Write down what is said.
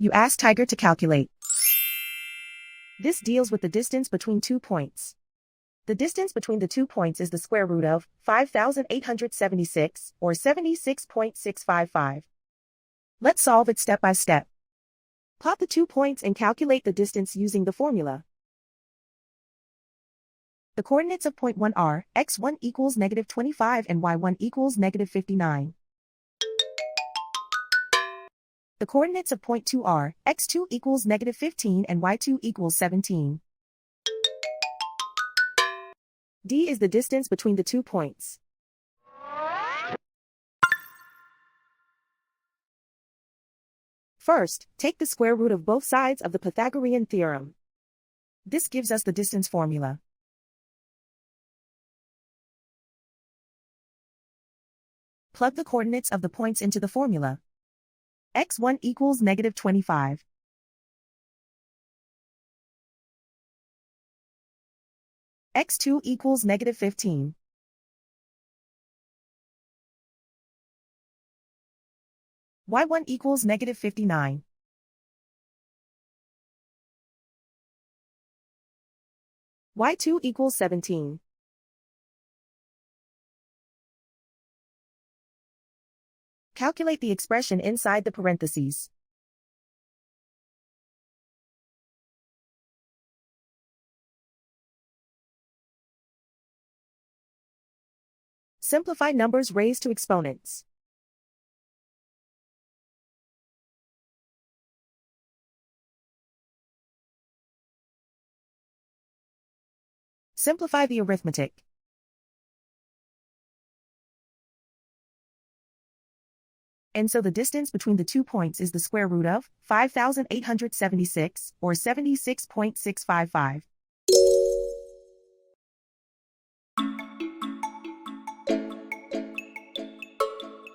You ask Tiger to calculate. This deals with the distance between 2 points. The distance between the 2 points is the square root of 5,876, or 76.655. Let's solve it step by step. Plot the 2 points and calculate the distance using the formula. The coordinates of point 1 are x1 equals -25 and y1 equals -59. The coordinates of point 2 are x2 equals -15 and y2 equals 17. D is the distance between the 2 points. First, take the square root of both sides of the Pythagorean theorem. This gives us the distance formula. Plug the coordinates of the points into the formula. x1 equals -25. x2 equals -15. y1 equals -59. y2 equals 17. Calculate the expression inside the parentheses. Simplify numbers raised to exponents. Simplify the arithmetic. And so the distance between the 2 points is the square root of 5,876, or 76.655.